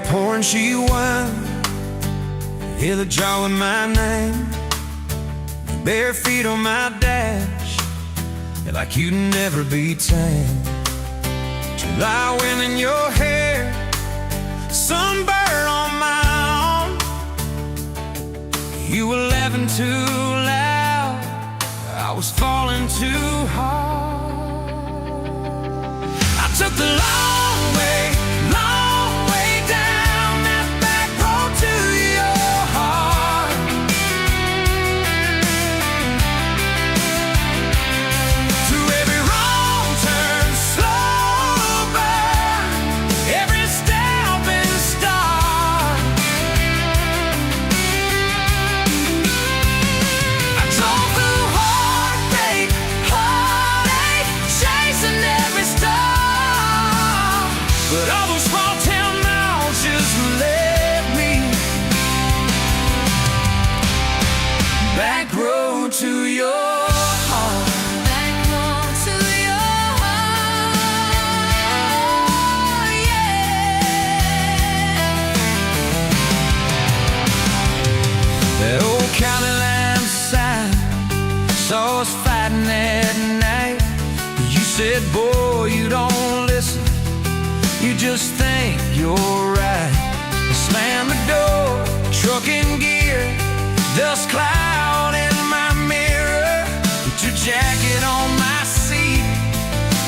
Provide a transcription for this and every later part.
pouring cheap wine, hear the jar with my name, bare feet on my dash, you're like you'd never be tamed. July wind in your hair, sunburn on my arm. You were laughing too loud, I was falling too hard. I took the long way down that back road to your heart. Through every wrong turn, slow burn, every step and start. I drove through heartache, chasing every star. But all those small town miles just led me back road to your heart. Back road to your heart, yeah. That old county line sign saw us fighting that night. You said, boy, you don't listen, you just think you're right. Slam the door, truck in gear, dust cloud in my mirror. Put your jacket on my seat,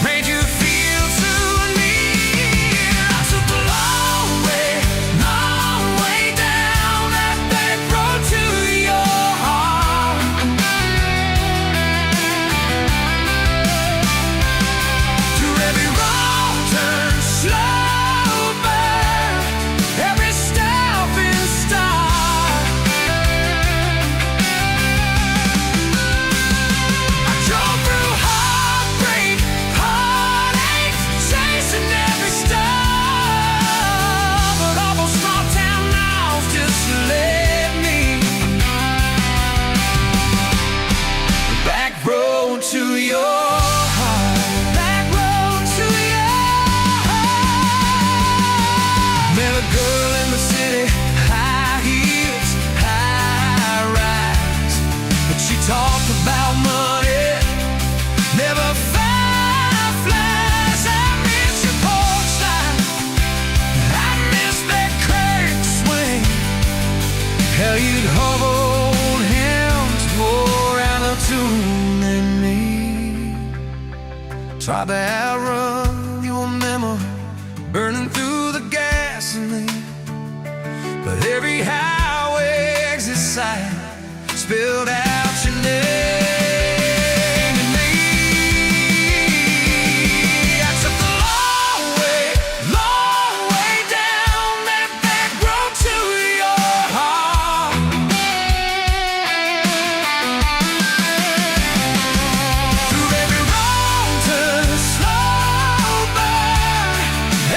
made you feel so near. I took the long way down that back road to your heart. Through every wrong turn, slow burn, every step and start. I drove through heartbreak, heartache, chasing every star. But all those small town miles just led me back road to your heart. Back road to your heart. Met a girl in the city, high heels, high rise. But she talked about money, never fireflies. I miss your porch light, I miss that curtain swing. How you'd hold hands more out of tune than me. Tried to outrun your memory, burning through the gasoline. But every highway exit sign spilled out your name to me. I took the long way down that back road to your heart. Through every wrong turn, slow burn,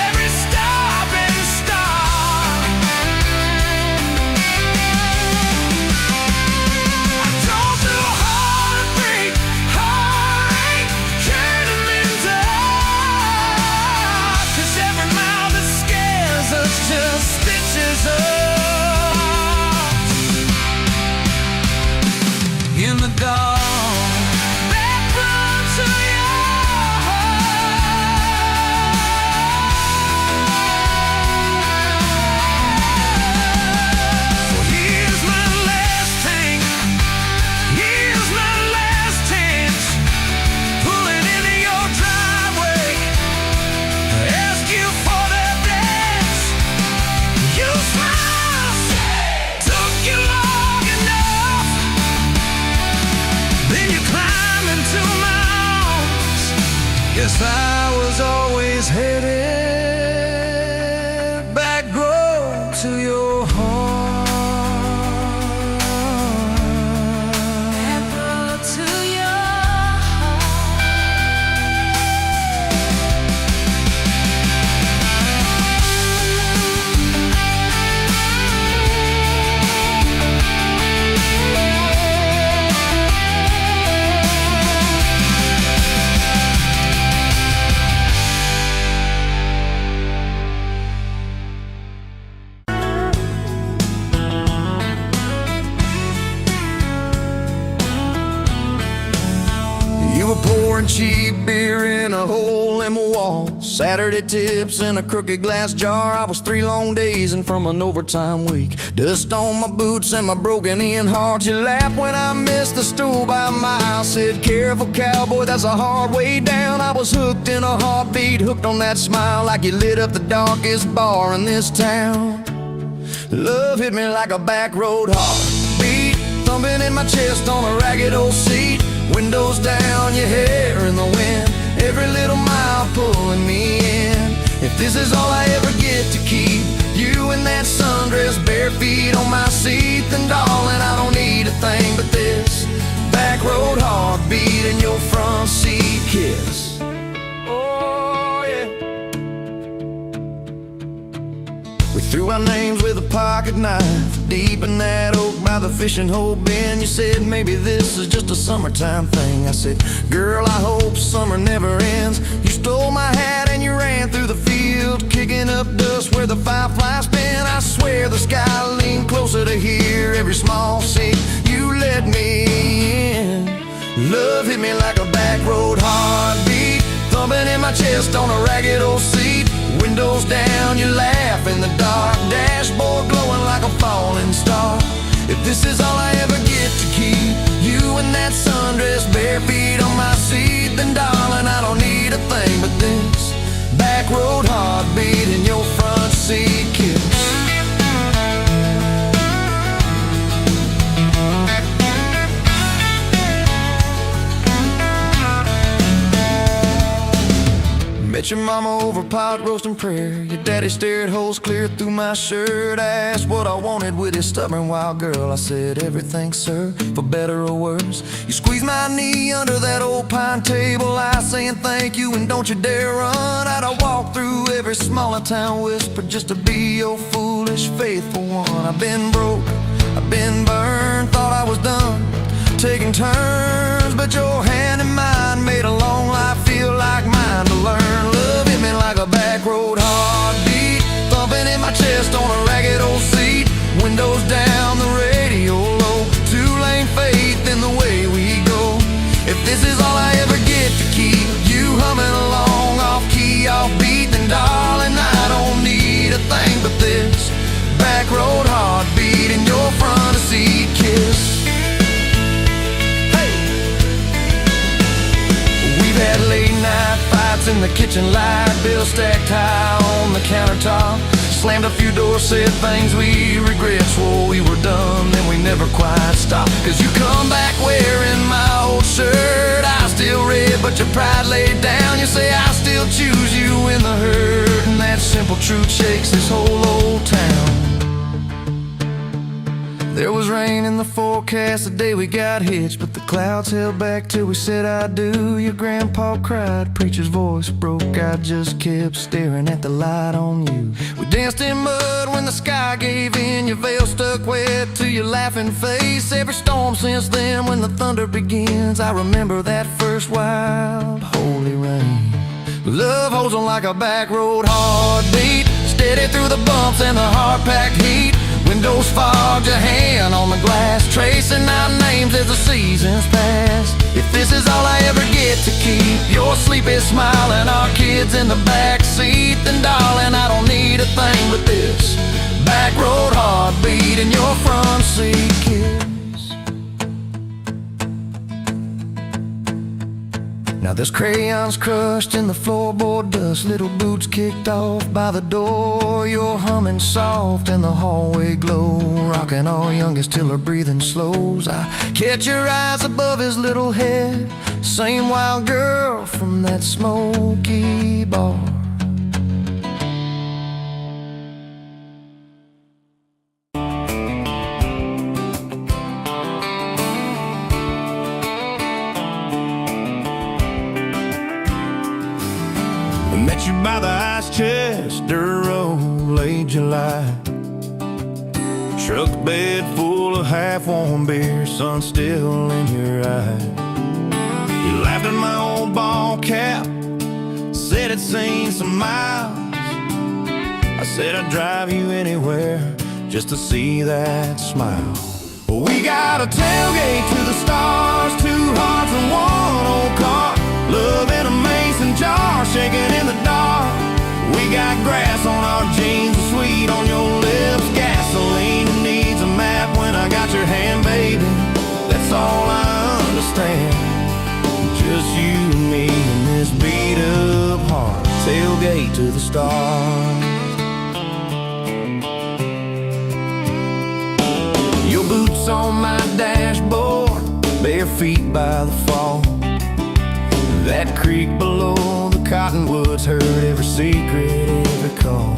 every stop and start. I drove through heartbreak, heartache, turning into art. 'Cause every mile that scares us just stitches us in the dark. Back road to your heart. Well, here's my last tank, here's my last chance, pulling into your driveway, ask you for the dance. You smile, took you long enough, then you climb into my arms. Guess I was always headed back road to your heart. Back road to your heart. pouring cheap beer in a hole in my wall. Saturday tips in a crooked glass jar. I was 3 long days and from an overtime week. Dust on my boots and my broken in heart. You laughed when I missed the stool by a mile. Said, careful cowboy, that's a hard way down. I was hooked in a heartbeat, hooked on that smile, like you lit up the darkest bar in this town. Love hit me like a back road heartbeat, thumping in my chest on a ragged old seat. Windows down, your hair in the wind, every little mile pulling me in. If this is all I ever get to keep, you in that sundress, bare feet on my seat, then darling, I don't need a thing but this back road heartbeat and your front seat kiss. Oh yeah. We threw our names with a pocket knife deep in that oak by the fishing hole bin. You said maybe this is just a summertime thing. I said, girl, I hope summer never ends. You stole my hat and you ran through the field, kicking up dust where the fireflies spin. I swear the sky leaned closer to hear every small sink you let me in. Love hit me like a back road heartbeat, thumping in my chest on a ragged old seat. Windows down, you laugh in the dark, dashboard glowing like a falling star. If this is all I ever get to keep, you in that sundress, bare feet on my seat, then darling, I don't need a thing but this back road heartbeat and your front seat kiss. Met your mama over pot roast and prayer. Your daddy stared holes clear through my shirt. I asked what I wanted with his stubborn wild girl. I said everything, sir, for better or worse. You squeezed my knee under that old pine table, I saying thank you and don't you dare run. I'd walk through every smaller town whisper just to be your foolish faithful one. I've been broke, I've been burned, thought I was done taking turns, but your hand in mine made a long life feel like mine to learn. Love hit me like a back road heartbeat, thumping in my chest on a ragged old seat. Windows down, the radio low, 2-lane faith in the way we go. If this is all I ever get to keep, you humming along off key, off beat, then darling, I don't need a thing but this back road heartbeat and your front seat kiss. Had late night fights in the kitchen light, bills stacked high on the countertop. Slammed a few doors, said things we regret, swore we were done, then we never quite stopped. Cause you come back wearing my old shirt, I still red but your pride laid down. You say I still choose you in the hurt, and that simple truth shakes this whole old town. There was rain in the forecast the day we got hitched, but the clouds held back till we said I do. Your grandpa cried, preacher's voice broke, I just kept staring at the light on you. We danced in mud when the sky gave in, your veil stuck wet to your laughing face. Every storm since then when the thunder begins, I remember that first wild holy rain. Love holds on like a back road heartbeat, steady through the bumps and the hard-packed heat. Windows fogged, your hand on the glass, tracing out names as the seasons pass. If this is all I ever get to keep, your sleepy smile and our kids in the back seat, then darling, I don't need a thing but this back road heartbeat and your front seat kiss. Now there's crayons crushed in the floorboard dust, little boots kicked off by the door. You're humming soft in the hallway glow, rocking our youngest till her breathing slows. I catch your eyes above his little head, same wild girl from that smoky bar. Met you by the ice Chester Road, late July. Truck bed full of half-warm beer, sun still in your eye. You laughed at my old ball cap, said it's seen some miles. I said I'd drive you anywhere just to see that smile. Well, we got a tailgate to the stars, 2 hearts and 1 old car. Love in a mason jar, shaking in the dark. We got grass on our jeans, sweet on your lips. Gasoline who needs a map when I got your hand, baby. That's all I understand. Just you and me in this beat up heart. Tailgate to the stars. Your boots on my dashboard, bare feet by the fall. That creek below the cottonwoods heard every secret, every call.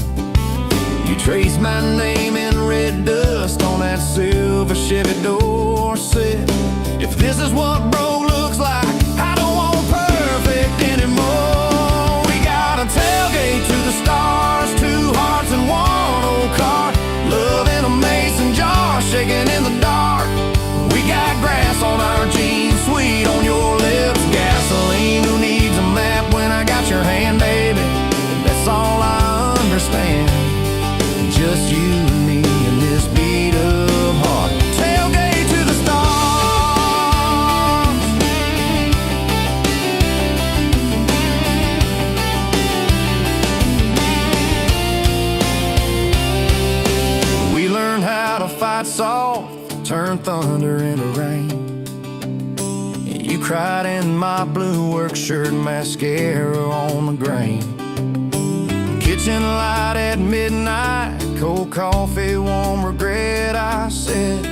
You traced my name in red dust on that silver Chevy Dorset. If this is what broke looks like, I don't want perfect anymore. We got a tailgate to the stars, two hearts and one old car. Love in a mason jar, shaking in the dark. We got grass on our jeans, sweet on your lips. Gasoline who needs a map when I got your hand, baby. That's all I understand. Just you and me in this beat up heart. Tailgate to the stars. We learned how to fight soft, turn thunder into rain. You cried in my blue work shirt, mascara on the grain. Kitchen light at midnight, cold coffee, warm regret. I said,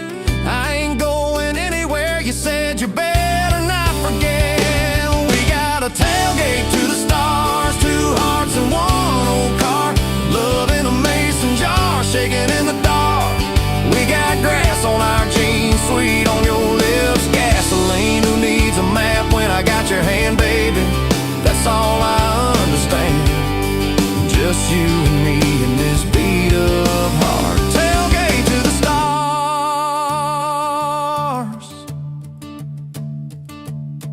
I ain't going anywhere. You said you better not forget. We got a tailgate to the stars, two hearts and one old car. Love in a mason jar, shaking in the dark. We got grass on our jeans, sweet on your lips. Gasoline who needs a map when I got your hand, baby. That's all I understand. Just you and me in this beat up heart. Tailgate to the stars.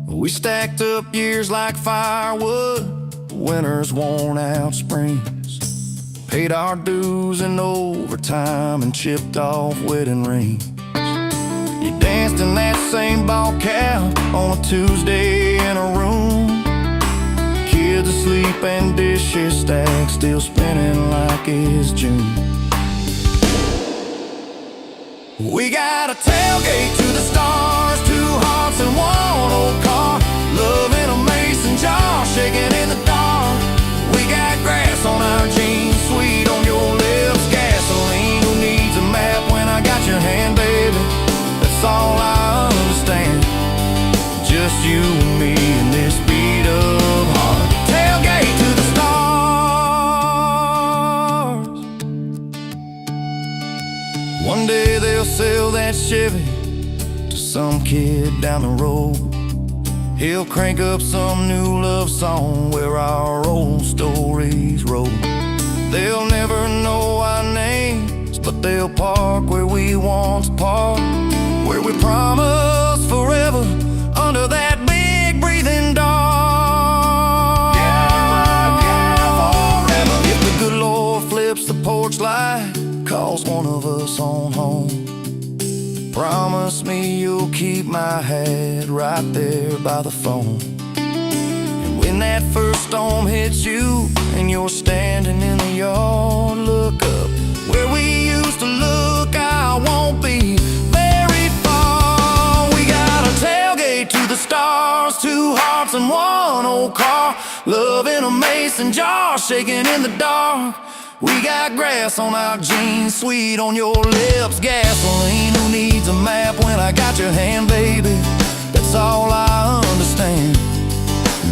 We stacked up years like firewood, winters worn out springs. Paid our dues in overtime and chipped off wedding rings. You danced in that same ball cap on a Tuesday in a room. Kids asleep and dishes stacked, still spinning like it's June. We got a tailgate to the stars, two hearts and one old car. Love in a mason jar, shaking in the dark. We got grass on our jeans, sweet on your lips. Gasoline who needs a map when I got your hand, baby. That's all I understand. Just you and me in this beat up heart. Tailgate to the stars. One day they'll sell that Chevy to some kid down the road. He'll crank up some new love song where our old stories roll. They'll never know our names, but they'll park where we once parked, where we promised forever under that big breathing dog. Yeah, forever. If the good Lord flips the porch light, calls one of us on home, promise me you'll keep my hat right there by the phone. And when that first storm hits you and you're standing in the yard, look up where we used to look. I won't be very far. We got a tailgate to the stars, two hearts and one old car. Love in a mason jar, shaking in the dark. We got grass on our jeans, sweet on your lips. Gasoline who needs a map when I got your hand, baby. That's all I understand.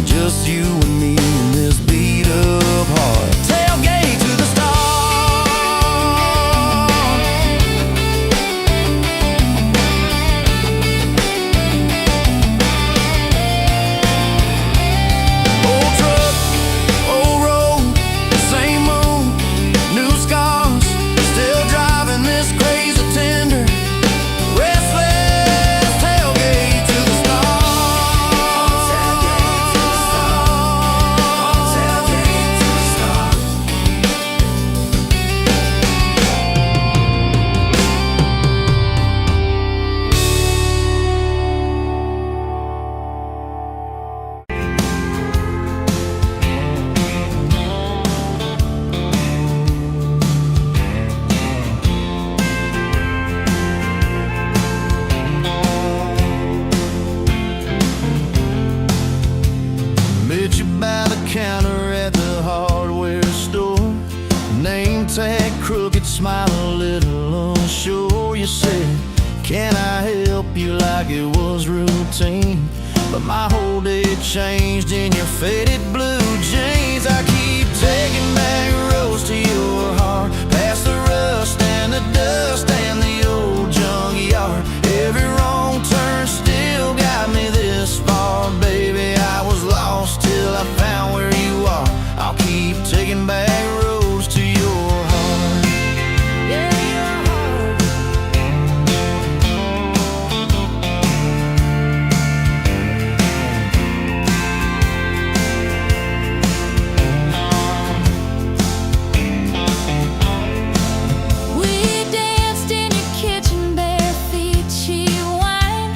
Just you and me in this beat up heart. Tailgate to the stars. Old truck, old road, same moon, new scars. Still driving this crazy tender, restless I help you like it was routine, but my whole day changed in your faded blue jeans. I keep taking back roads to your heart, past the rust and the dust and the old junkyard. Every wrong turn still got me this far, baby. I was lost till I found where you are. I'll keep taking back roads to your heart. Yeah, your heart. We danced in your kitchen, bare feet, cheap wine.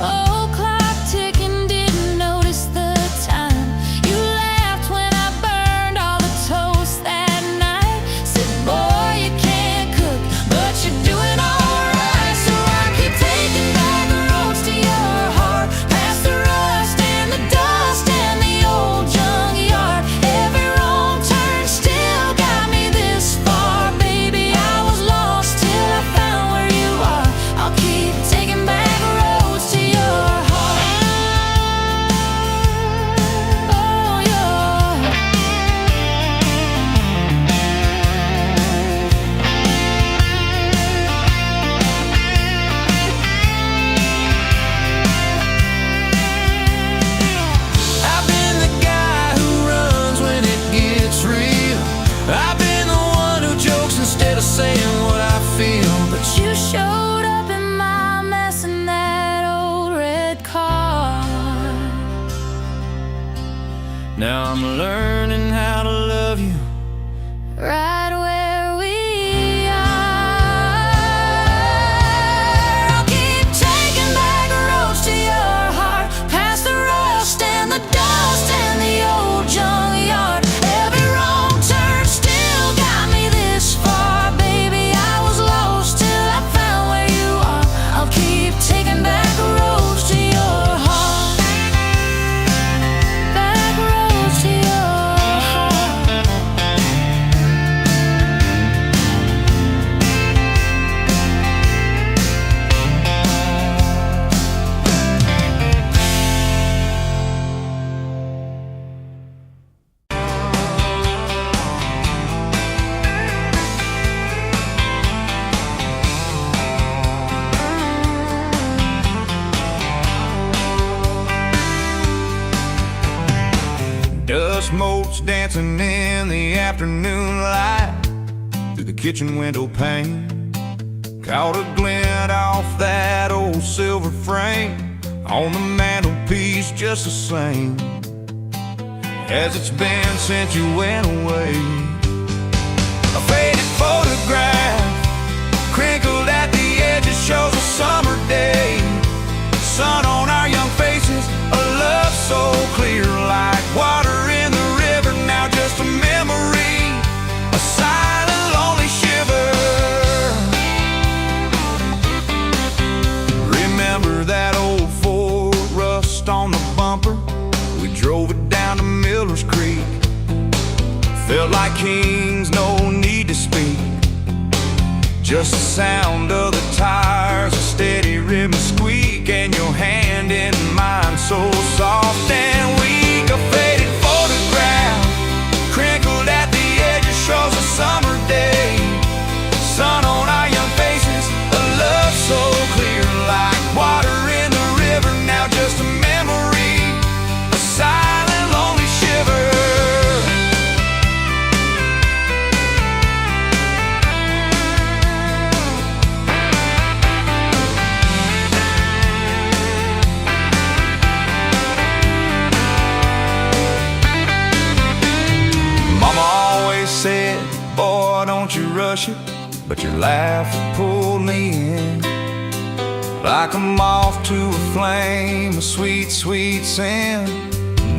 Old clock ticking, didn't notice the time. You laughed when I burned all the toast that night. Said, boy, you can't cook, but you're doing alright. So I keep taking back the roads to your heart, past the rust and the dust and the old junkyard. Every wrong turn still got me this far, baby. I was lost till I found where you are. I'll keep taking back roads to your heart. Oh, your I've been the guy who runs when it gets real. I've been the one who jokes instead of saying what I feel. But You showed up in my mess in that old red car. now I'm learning how to love you. Right where we are. I'll keep taking back roads to your heart, past the rust and the dust and the old junkyard. Every wrong turn still got me this far, baby. I was lost till I found where you are. I'll keep taking back roads to your heart. Back roads to your heart. Dust motes dancing in the afternoon light through the kitchen window pane. Caught a glint off that old silver frame on the mantelpiece, just the same as it's been since you went away. A faded photograph crinkled at the edges shows a summer day. Sun on our young faces, a love so clear like water in the river. Now just a memory, a silent lonely shiver. Remember that old Ford, rust on the bumper? We drove it down to Miller's Creek. Felt like kings, no need to speak. Just the sound of the tires, a steady rhythm squeak, and your hand in mine so soft and weak. A faded photograph crinkled at the edges shows a summer day. Sun on our young faces, a love so clear like water in the river. Now just a memory, a silent lonely shiver. Said, boy, don't you rush it, but your laugh pulled me in like a moth to a flame, a sweet, sweet sin.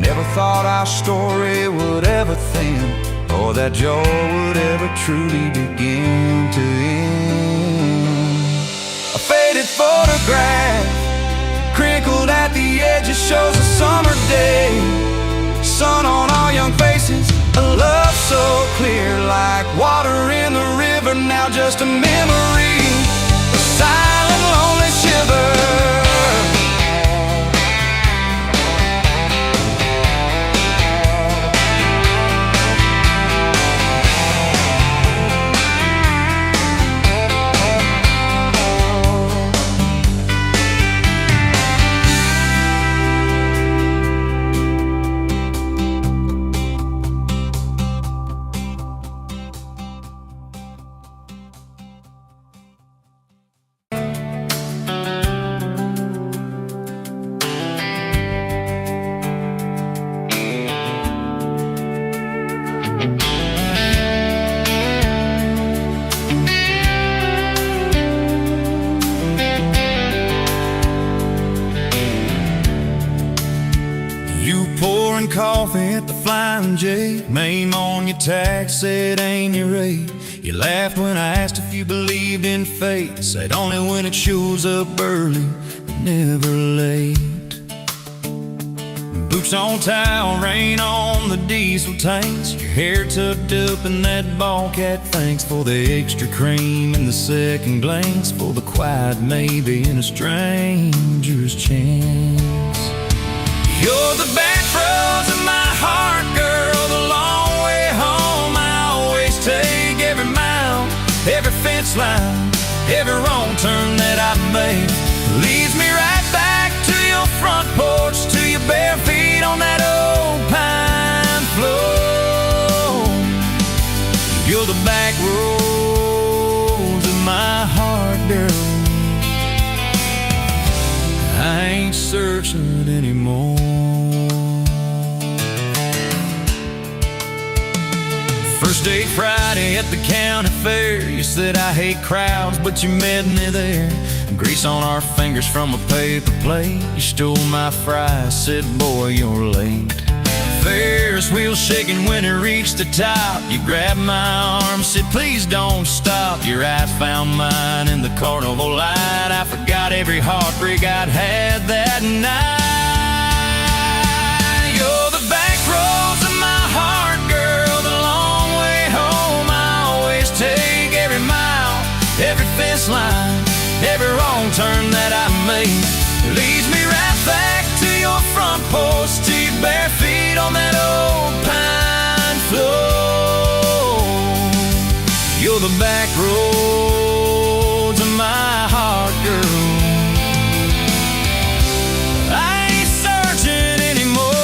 Never thought our story would ever thin, or that joy would ever truly begin to end. A faded photograph crinkled at the edges shows a summer day. Sun on our young faces, a love so clear like water in the river. Now just a memory, a silent lonely shiver. coffee at the Flying J. Name on your tax said ain't your rate. You laughed when I asked if you believed in fate. Said only when it shows up early, never late. Boots on towel, rain on the diesel tanks. Your hair tucked up in that ball cat. Thanks for the extra cream and the second glance, for the quiet maybe in a stranger's chance. You're the back roads of my heart, girl, the long way home. I always take every mile, every fence line, every wrong turn that I make leads me right back to your front porch, to your bare feet on that old pine floor. You're the back roads of my heart, girl. I ain't searching anymore. First date Friday at the county fair. You said I hate crowds, but you met me there. Grease on our fingers from a paper plate. You stole my fries, said boy you're late. Ferris wheel shaking when it reached the top. You grabbed my arm, said please don't stop. Your eyes found mine in the carnival light. I forgot every heartbreak I'd had that night. You're the back roads of my heart, girl, the long way home. I always take every mile, every fence line, every wrong turn that I make leads me right back to your front porch, to your bare feet on that old pine floor. You're the back roads of my heart, girl. I ain't searching anymore.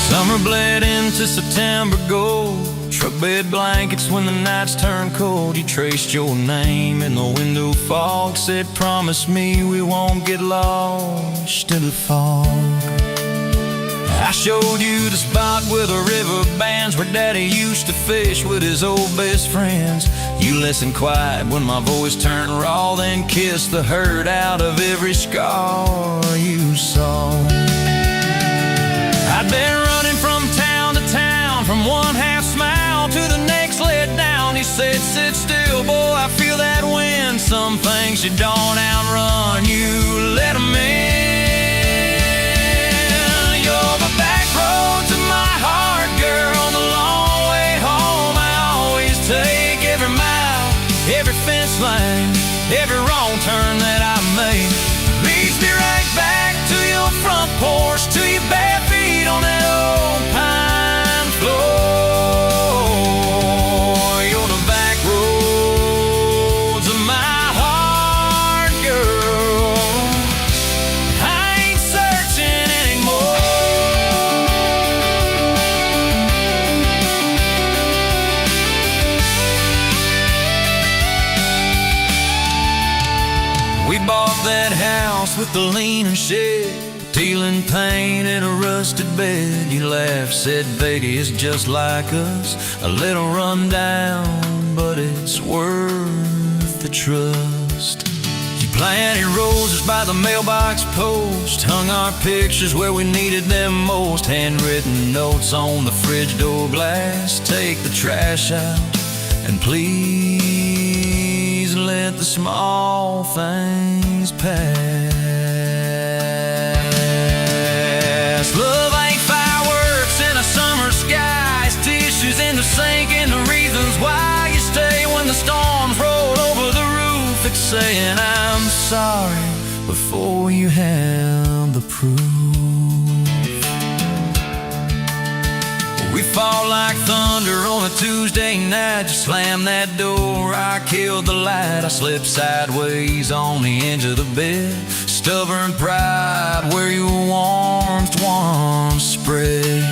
Summer bled into September gold. Truck bed blankets when the nights turn cold. You traced your name in the window fog. Said promise me we won't get lost in the fog. I showed you the spot where the river bands, where Daddy used to fish with his old best friends. You listened quiet when my voice turned raw, then kissed the hurt out of every scar you saw. I'd been running from town to town, from one half smile to the next let down. He said, sit still, boy, I feel that wind. Some things you don't outrun, you let them in. You're the back roads of my heart, girl, the long way home. I always take every mile, every fence line, every wrong turn that I make leads me right back to your front porch, to your bare feet on that old pine floor. You're the back roads of my heart, girl. I ain't searching anymore. We bought that house with the leaning shed, peeling paint in a rusted bed. You laughed, said Vegas is just like us, a little run down, but it's worth the trust. You planted roses by the mailbox post, hung our pictures where we needed them most. Handwritten notes on the fridge door glass, take the trash out and please let the small things pass. Love ain't fireworks in a summer sky, it's tissues in the sink and the reasons why you stay when the storms roll over the roof. It's saying I'm sorry before you have the proof. We fall like thunder on a Tuesday night. You slam that door, I killed the light. I slipped sideways on the edge of the bed. Stubborn pride where your warmth once spread.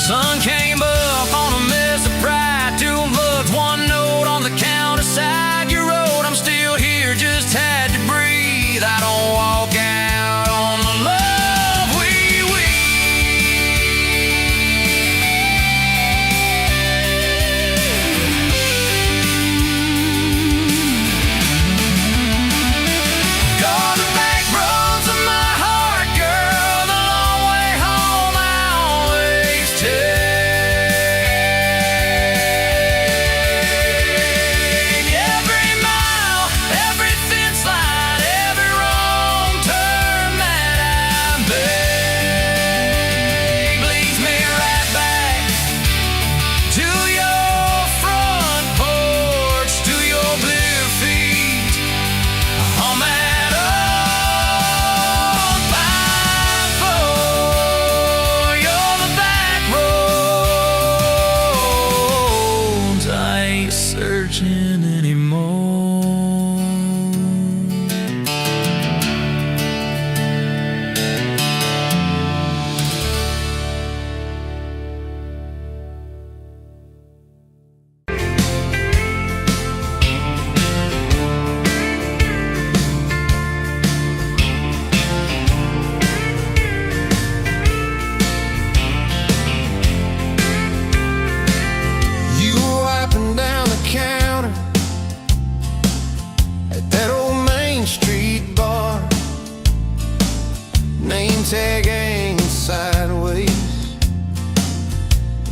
Sun came up on a mess of pride. 2 bucks, 1 note on the counter side. You wrote, I'm still here, just had to breathe. I don't walk out on the love we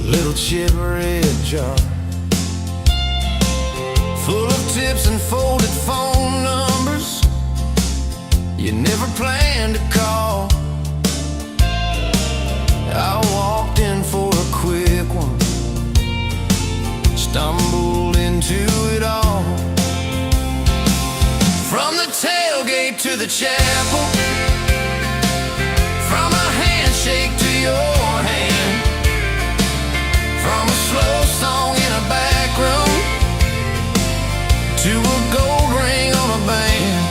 little chip red jar full of tips and folded phone numbers you never planned to call. I walked in for a quick one, stumbled into it all. From the tailgate to the chapel, from a handshake to your hand, from a slow song in a back room to a gold ring on a band.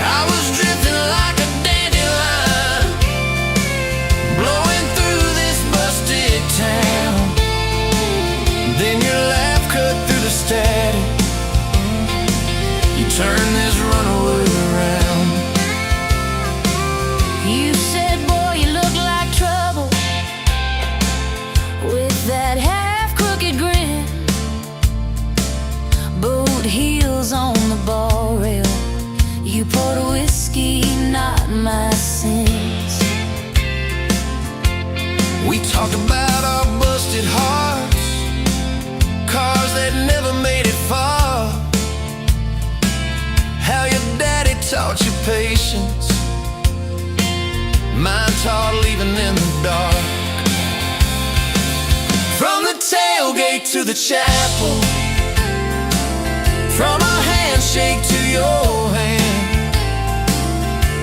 I was drifting like a dandelion, blowing through this busted town. Then your laugh cut through the static, you turn this runaway around. You said, boy, you look like trouble, with that half-crooked grin, boot heels on the ball rail. You poured whiskey, not my sins. We talked about our busted hearts, cars that never made it far, how your daddy taught you patience, mine taught leaving in the dark. From the tailgate to the chapel, from a handshake to your hand,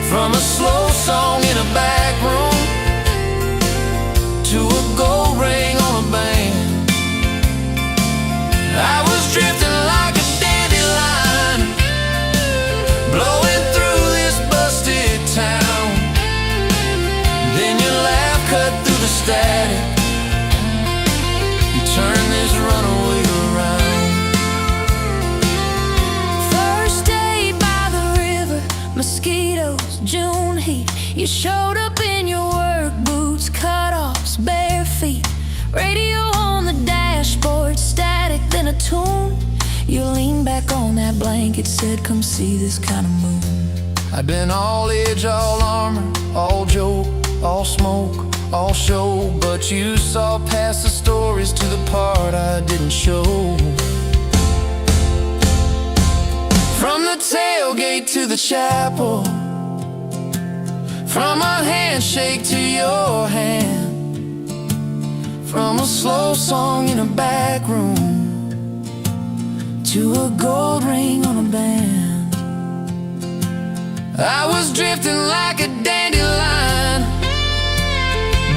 from a slow song in a back room to a gold ring on a band. I was drifting like a dandelion, blowing through this busted town. Then your laugh cut through the static, you turn this runaway around. First day by the river, mosquitoes, June heat. You showed up in your work boots, cutoffs, bare feet. Radio on the dashboard, static, then a tune. You leaned back on that blanket, said, come see this kind of moon. I've been all edge, all armor, all joke, all smoke, all show, but you saw past the stories to the part I didn't show. From the tailgate to the chapel, from a handshake to your hand, from a slow song in a back room to a gold ring on a band. I was drifting like a dandelion,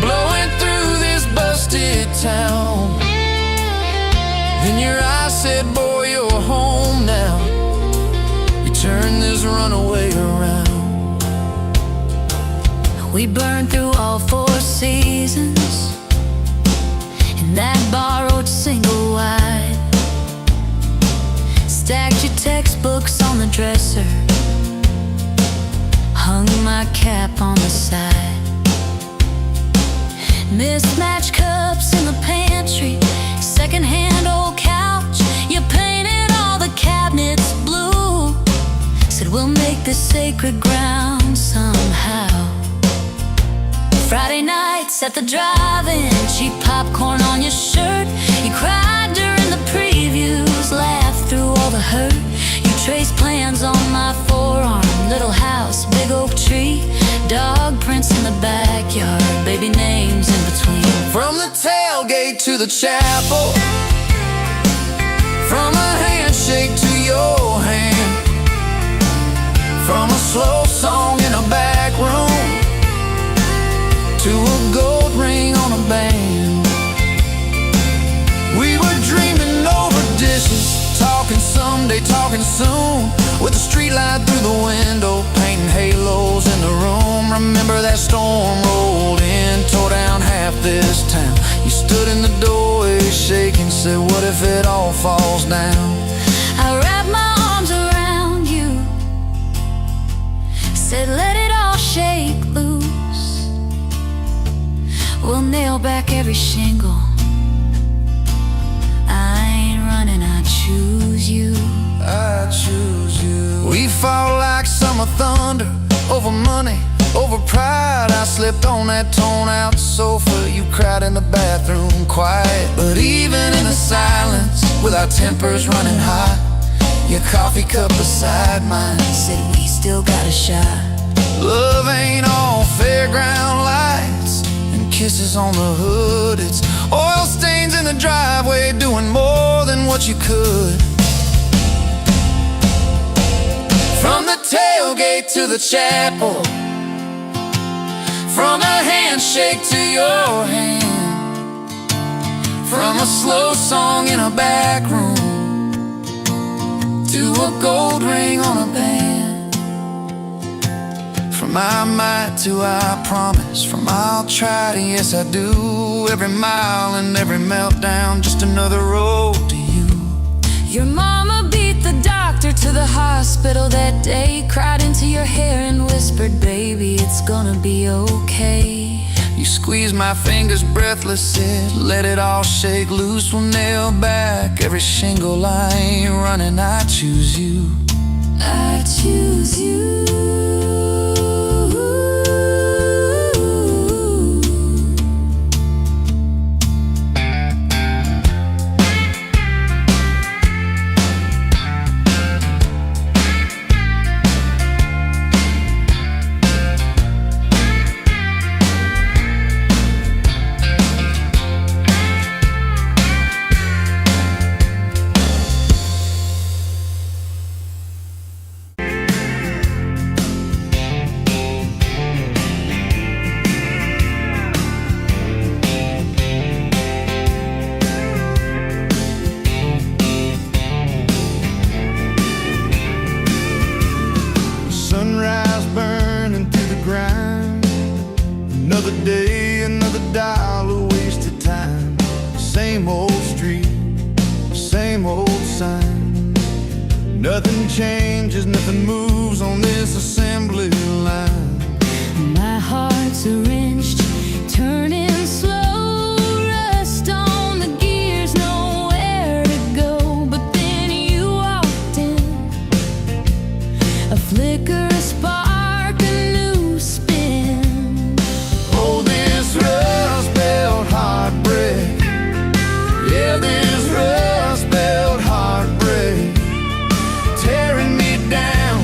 blowing through this busted town. Then your eyes said, boy, you're home now. You turned this runaway around. We burned through all 4 seasons in that borrowed single wide. Stacked your textbooks on the dresser, hung my cap on the side. Mismatched cups in the pantry, secondhand old couch. You painted all the cabinets blue, said we'll make this sacred ground somehow. Friday nights at the drive-in, cheap popcorn on your shirt. You cried during the previews, laughed through all the hurt. You traced plans on my forearm, little house, big oak tree, dog prints in the backyard, baby names in between. From the tailgate to the chapel, from a handshake to your hand, from a slow song in a back room to a gold ring on a band. We were dreaming over dishes, talking someday, talking soon, with a street light through the window, painting halos in the room. Remember that storm rolled in, tore down half this town. You stood in the doorway shaking, said, what if it all falls down? I wrapped my arms around you, said let it all shake loose. We'll nail back every shingle. I ain't running, I choose you. I choose you. We fought like summer thunder, over money, over pride. I slept on that torn out sofa, you cried in the with our tempers running hot. Your coffee cup beside mine Said we still got a shot. Love ain't all fairground lights and kisses on the hood. It's oil stains in the driveway doing more than what you could. From the tailgate to the chapel, from a handshake to your hand, from a slow song in a back room to a gold ring on a band. From I might to I promise, from I'll try to yes I do. Every mile and every meltdown, just another road to you. Your mama beat the doctor to the hospital that day, cried into your hair and whispered, baby, it's gonna be okay. You squeezed my fingers breathless, said, let it all shake loose. We'll nail back every shingle. I ain't running, I choose you. I choose you. Sunrise burning through the grind. Another day, another dollar wasted time. Same old street, same old sign. Nothing changes, nothing moves on this assembly line. My heart's a wrenched, turning slow, rust on the gears, nowhere to go. But then you walked in, a flicker, a spark, a new spin. Oh, this rust belt heartbreak. Yeah, this rust belt heartbreak. Tearing me down,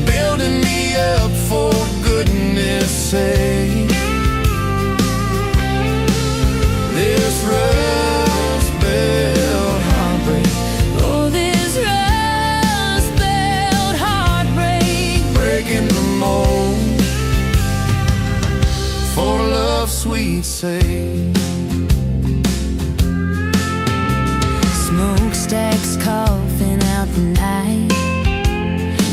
building me up, for goodness sake. This rust belt heartbreak, Oh, this rust belt heartbreak. breaking the mold for love's sweet sake. Smokestacks coughing out the night,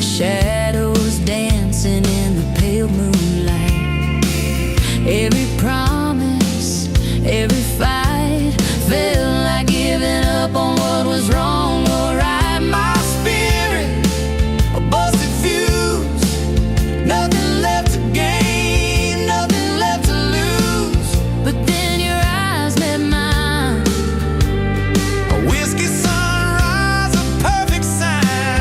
shadows dancing in the pale moonlight. Every promise, every fight felt like giving up on what was wrong or right. My spirit, a busted fuse. Nothing left to gain, nothing left to lose. But then your eyes met mine. A whiskey sunrise, a perfect sign.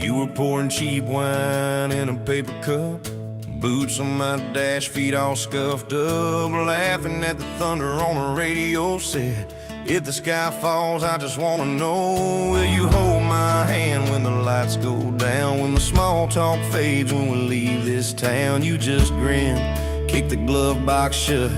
You were pouring cheap wine in a paper cup, boots on my dash, feet all scuffed up, laughing at the thunder on the radio set. If the sky falls, I just wanna know, will you hold my hand when the lights go down? When the small talk fades, when we leave this town? You just grin, kick the glove box shut,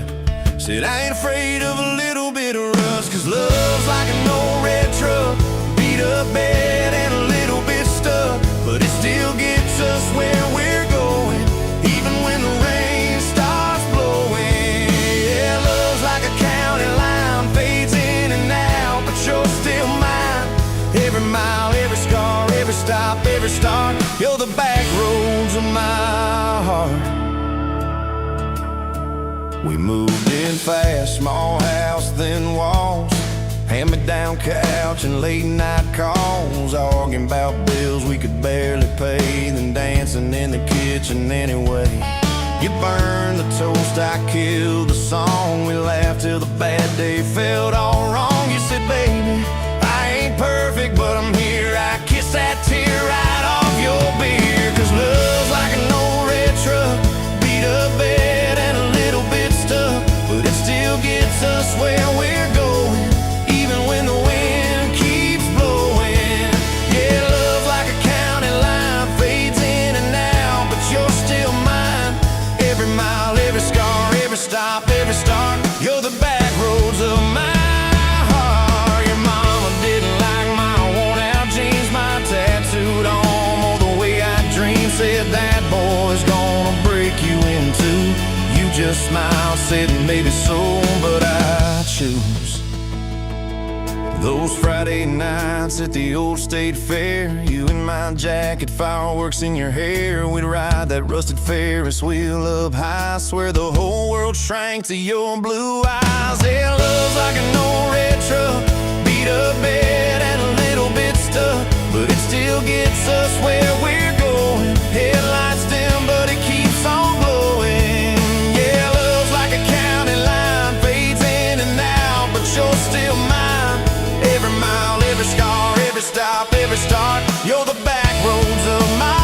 said I ain't afraid of a little bit of rust. Cause love's like an old red truck, beat up bed and a little bit stuck, but it still gets us where we're going, even when the rain starts blowing. Yeah, love's like a county line, fades in and out, but you're still mine. Every mile, every scar, every stop, every start, you're the back roads of my heart. We moved in fast, small house, thin walls, hand-me-down couch and late-night calls, arguing about bills we could barely pay, then dancing in the kitchen anyway. You burned the toast, I killed the song, we laughed till the bad day felt all wrong. You said, baby, I ain't perfect, but I'm here. I kiss that tear right off your beer. Cause love's like an old red truck, beat up bed and a little bit stuck, but it still gets us where we're going, even when the wind keeps blowing. Yeah, love's like a county line, fades in and out, but you're still mine. Every mile, every scar, every stop, every start, you're the back roads of my heart. Your mama didn't like my worn-out jeans, my tattooed arm, or the way I dream. Said that boy's gonna break you in two. You just smiled, said maybe so, but I choose those Friday nights at the old state fair. You in my jacket, fireworks in your hair. We'd ride that rusted Ferris wheel up high, swear the whole world shrank to your blue eyes. Yeah, love's like an old red truck, beat up bed and a little bit stuck, but it still gets us where we're going. Headlights dim, but it keeps on glowing. Yeah, love's like a county line, fades in and out, but you're still mine. Every mile, every scar, every stop, every start, you're the back roads of my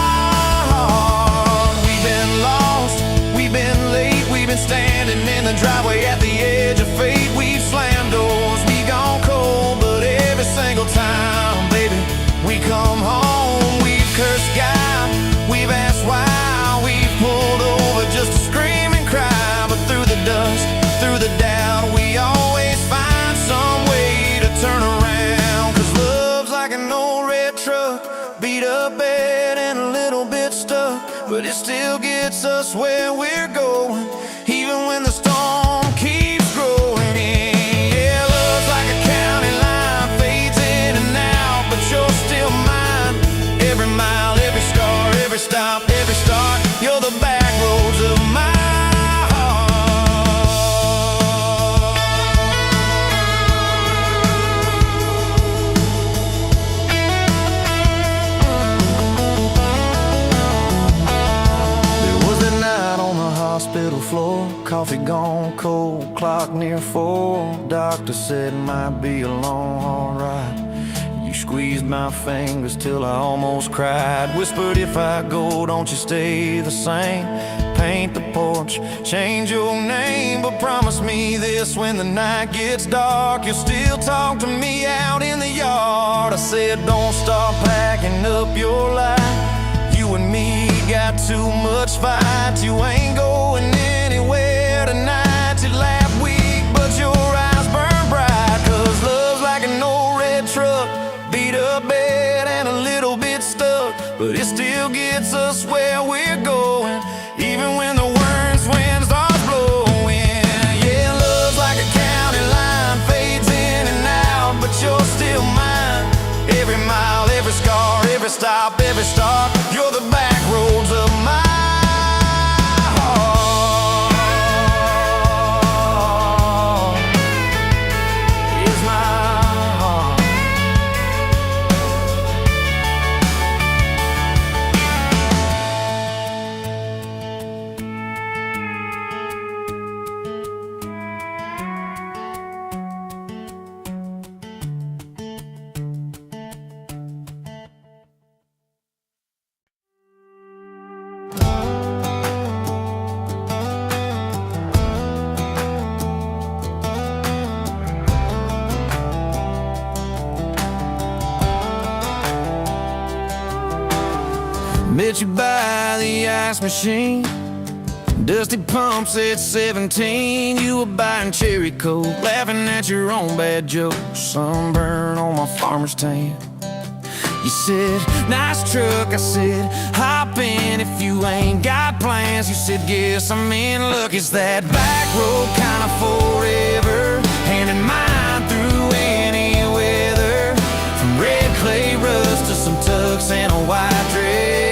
heart. We've been lost, we've been late, we've been standing in the driveway at the edge of fate. We've slammed doors, we gone cold, but every single time, baby, we come home. We've cursed God, we've asked why, we've pulled over just to scream and cry, but through the dust, through the doubt, we always find some way to turn around. Cause love's like an old red truck, beat up bed and a little bit stuck, but it still gets us where we're going, even when the storm keeps growing. Yeah, love's like a county line, fades in and out, but you're still mine. Every mile, every scar, every stop, every start, you're the back roads of my heart. Hospital floor, coffee gone cold, clock near 4. Doctor said it might be a long, hard ride. You squeezed my fingers till I almost cried. Whispered, if I go, don't you stay the same. Paint the porch, change your name, but promise me this, when the night gets dark, you'll still talk to me out in the yard. I said, don't stop packing up your life. You and me got too much fight. You ain't going anywhere tonight. You laugh weak, but your eyes burn bright. Cause love's like an old red truck, beat up bed and a little bit stuck, but it still gets us where we're going, even when the worst wind starts blowing. Yeah, love's like a county line, fades in and out, but you're still mine. Every mile, every scar, every stop, every start, you're the back roads of my sit you by the ice machine. Dusty pumps at 17. You were buying cherry coke, laughing at your own bad jokes. Sunburn on my farmer's tan. You said, nice truck. I said, hop in if you ain't got plans. You said, guess I'm in luck. It's that back road kind of forever, handing mine through any weather. From red clay rust to some tux and a white dress.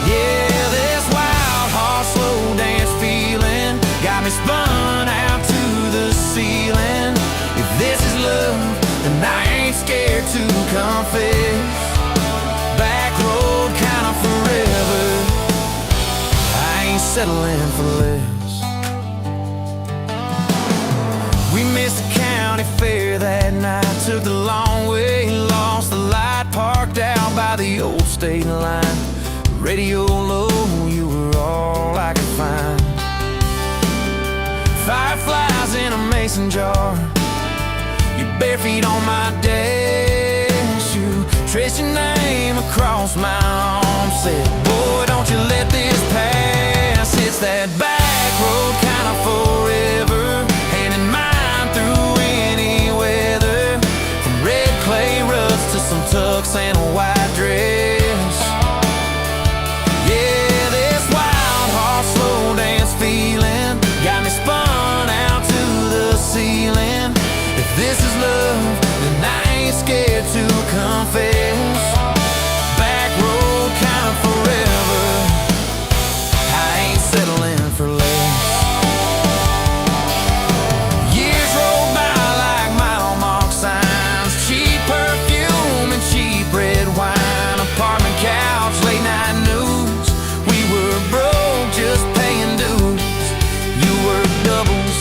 Yeah, this wild horse slow dance feeling got me spun out to the ceiling. If this is love, then I ain't scared to confess. Back road kind of forever, I ain't settling for less. We missed the county fair that night, took the long way, lost the light, parked out by the old state line. Radio low, you were all I could find. Fireflies in a mason jar, your bare feet on my dash. You traced your name across my arm, said, boy, don't you let this pass. It's that back road kind of forever, handing mine through any weather. From red clay rust to some tux and a white dress. Yeah, this wild horse slow dance feeling got me spun out to the ceiling. If this is love, then I ain't scared to confess. Back road kind of forever, I ain't settling for less. Years roll by like mile mark signs, cheap perfume and cheap red wine, apartment couch, late night news. We were broke, just paying dues. You work doubles,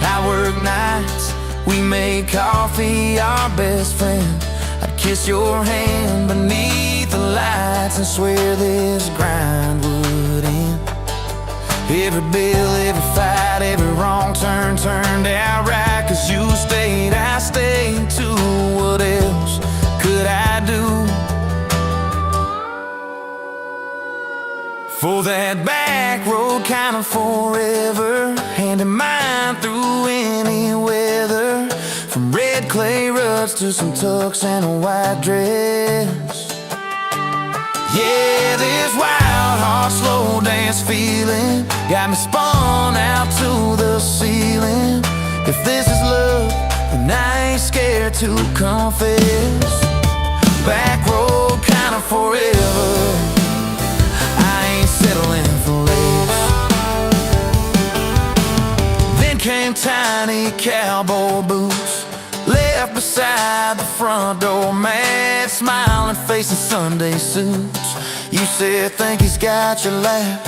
I work nights. We made coffee our best friend. I'd kiss your hand beneath the lights and swear this grind would end. Every bill, every fight, every wrong turn turned out right. 'Cause you stayed, I stayed too. What else could I do? For that back road kind of forever, handing mine through any weather. From red clay ruts to some tux and a white dress. Yeah, this wild horse slow dance feeling got me spun out to the ceiling. If this is love, then I ain't scared to confess. Back road kind of forever, settling for less. Then came tiny cowboy boots, left beside the front door, mad smiling face in Sunday suits. You said, think he's got your lap.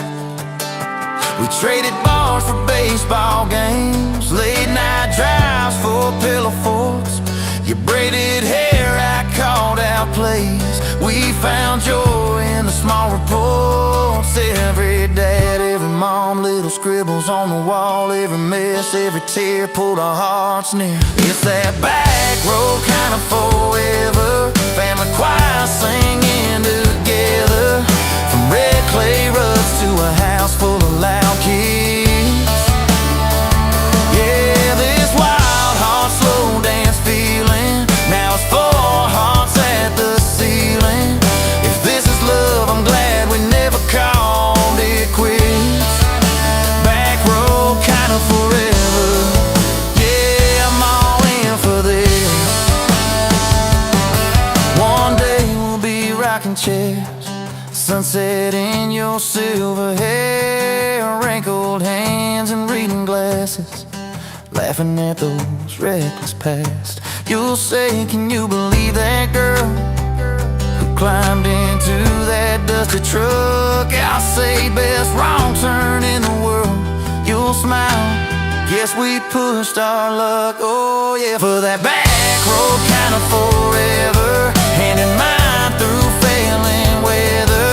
We traded bars for baseball games, late night drives for pillow forts. Your braided hair, I called out plays. We found joy in the small reports. Every dad, every mom, little scribbles on the wall. Every mess, every tear pulled our hearts near. It's that back road kind of forever, family choir singing together. From red clay ruts to a house full of loud kids. Yeah, this wild horse slow dance feeling, now it's 4 hearts at the ceiling. If this is love, I'm glad we never called it quits. Back road kind of forever, yeah, I'm all in for this. One day we'll be rocking chairs, sunset in your silver hair, wrinkled hands and reading glasses, laughing at those reckless past. You'll say, can you believe that girl who climbed into that dusty truck? I'll say, best wrong turn in the world. You'll smile, guess we pushed our luck. Oh yeah, for that back road kind of forever, handing mine through failing weather.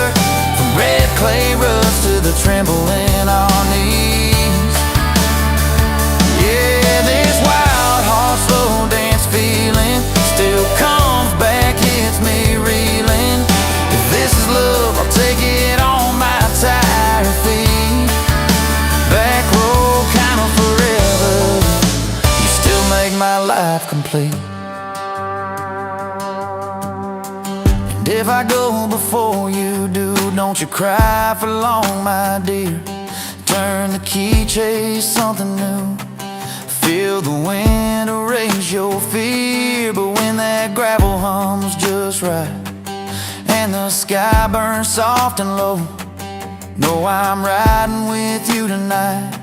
From red clay rust to the tremble in our knees. Yeah, this wild horse slow dance feeling still comes back, hits me reeling. If this is love, my life complete. And if I go before you do, don't you cry for long, my dear. Turn the key, chase something new. Feel the wind erase your fear. But when that gravel hums just right and the sky burns soft and low, know I'm riding with you tonight.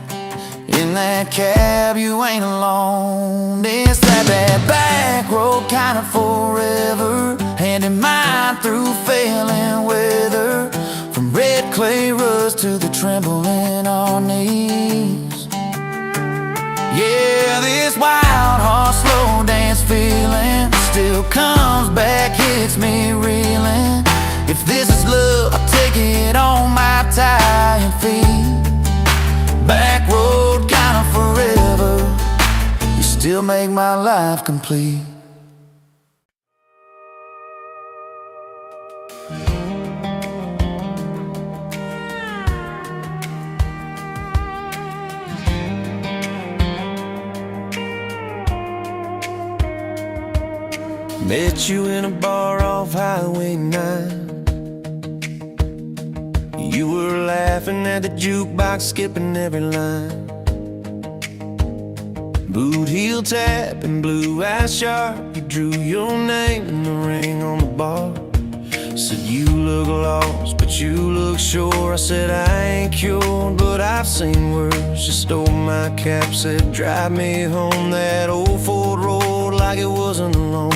In that cab you ain't alone. It's that back road kind of forever, handing mine through failing weather. From red clay rust to the tremble in our knees. Yeah, this wild horse slow dance feeling still comes back, hits me reeling. If this is love, I'll take it on my tired feet. Back road kind of forever, you still make my life complete. Met you in a bar off Highway 9. You were laughing at the jukebox, skipping every line. Boot heel tap and blue eyes sharp, you drew your name in the ring on the bar. Said you look lost, but you look sure. I said I ain't cured, but I've seen worse. You stole my cap, said drive me home that old Ford road like it wasn't alone.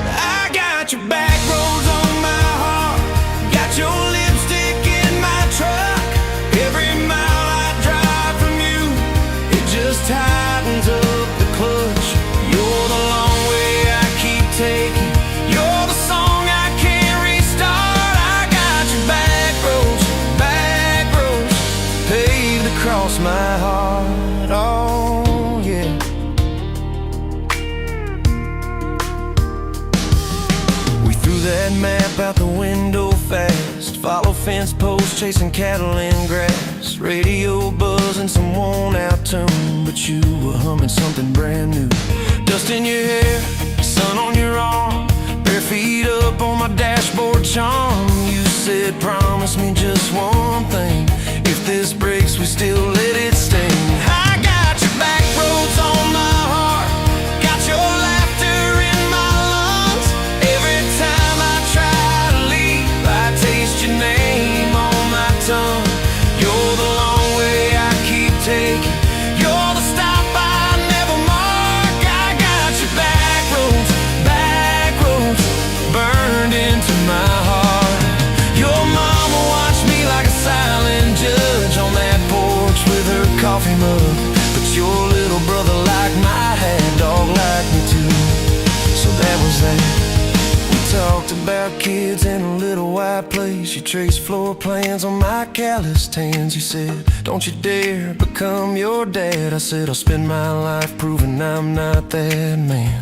I got your back roads on my heart, got your lipstick in my truck. Every mile I drive from you, it just tightens up the clutch. You're the long way I keep taking, you're the song I can't restart. I got your back roads paved across my heart. Oh yeah. We threw that map out the window fast, follow fence posts, chasing cattle in grass. Radio buzzing some worn out tune, but you were humming something brand new. Dust in your hair, sun on your arm, bare feet up on my dashboard charm. You said promise me just one thing, if this breaks we still let it sting. I got your back roads on my heart, got your laughter in my lungs. Every time I try to leave, I taste your name on my tongue. You're the long way I keep taking, you're the stop I never mark. I got your back roads burned into my heart. Your mama watched me like a silent judge on that porch with her coffee mug, but your little brother liked my hat, dog liked me too. So that was that. We talked about kids in a little white place. You traced floor plans on my calloused hands. You said, don't you dare become your dad. I said, I'll spend my life proving I'm not that man.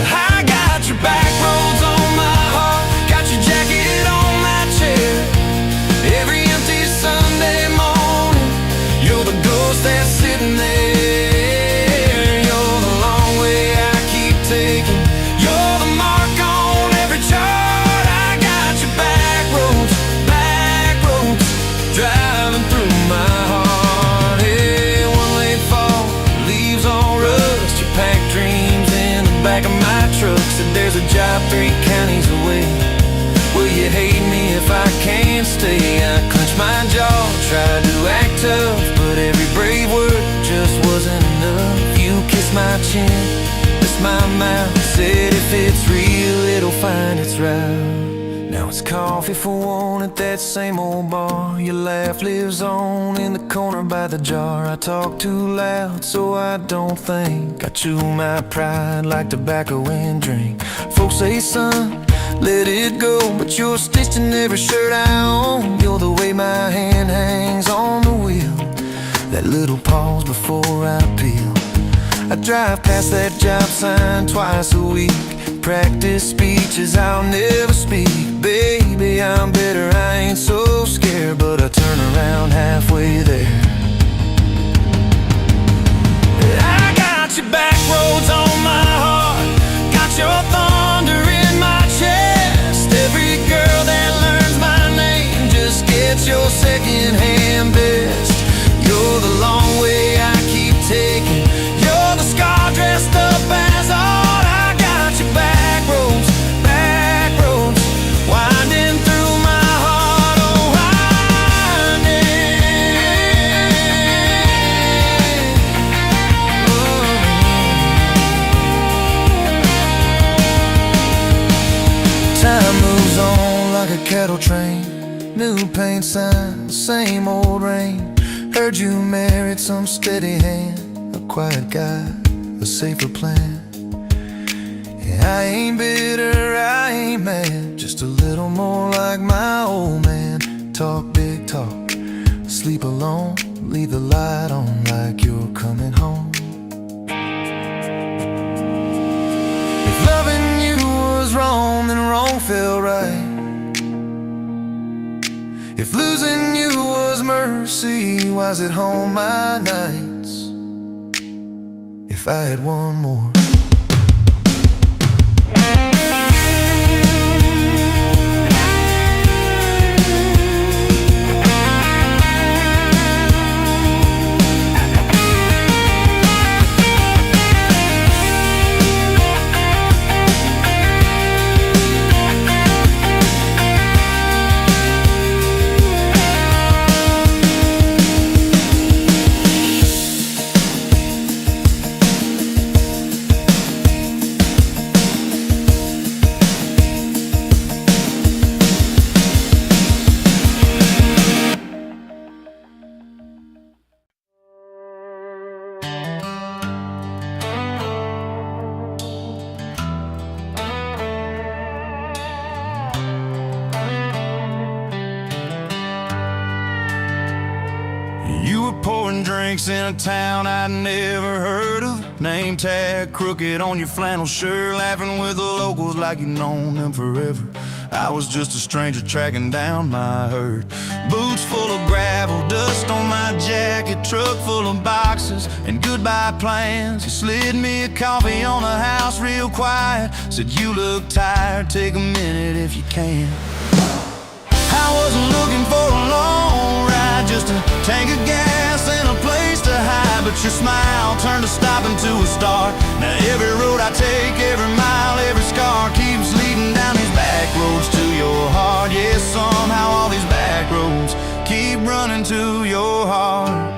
I got your back roads on my heart, got your jacket on my chair. Every empty Sunday morning, you're the ghost that's sitting there. You're the long way I keep taking, you're the mark on every chart. I got your back roads driving through my heart. Hey, one late fall, leaves all rust. You pack dreams in the back of my truck. Said there's a job 3 counties away. Will you hate me if I can't stay? I clenched my jaw, tried to act tough, but every brave word just wasn't enough. You kissed my chin, kissed my mouth, said if it's real, it'll find its route. Now it's coffee for one at that same old bar. Your laugh lives on in the corner by the jar. I talk too loud, so I don't think. I chew my pride like tobacco and drink. Folks say, son, let it go, but you're stitched in every shirt I own. You're the way my hand hangs on the wheel, that little pause before I peel. I drive past that job sign twice a week, practice speeches I'll never speak. Baby, I'm better, I ain't so scared, but I turn around halfway there. sign, the same old rain. Heard you married some steady hand, a quiet guy, a safer plan. Yeah, I ain't bitter, I ain't mad, just a little more like my old man. Talk big talk, sleep alone, leave the light on like you're coming home. If loving you was wrong, then wrong felt right. If losing you was mercy, why's it home my nights? If I had one more. You were pouring drinks in a town I'd never heard of. Name tag crooked on your flannel shirt, laughing with the locals like you'd known them forever. I was just a stranger tracking down my herd. Boots full of gravel, dust on my jacket, truck full of boxes and goodbye plans. You slid me a coffee on the house real quiet, said you look tired, take a minute if you can. I wasn't looking for a long ride, just a tank of gas and a place to hide. But your smile turned a stop into a start. Now every road I take, every mile, every scar keeps leading down these back roads to your heart. Yeah, somehow all these back roads keep running to your heart.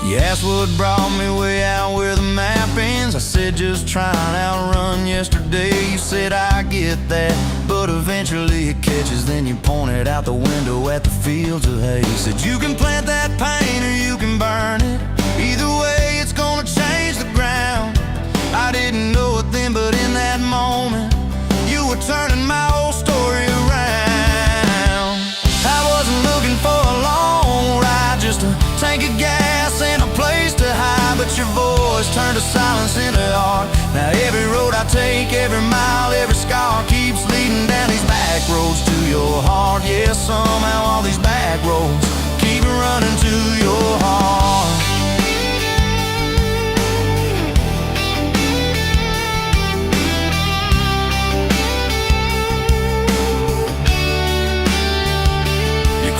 You asked what brought me way out where the map ends. I said just trying to outrun yesterday. You said I get that, but eventually it catches. Then you pointed out the window at the fields of hay. You said you can plant that pain or you can burn it. Either way it's gonna change the ground. I didn't know it then, but in that moment you were turning my whole story around. I wasn't looking for a long ride, just a tank of gas and a place to hide. But your voice turned a silence into art. Now every road I take, every mile, every scar keeps leading down these back roads to your heart. Yeah, somehow all these back roads keep running to your heart.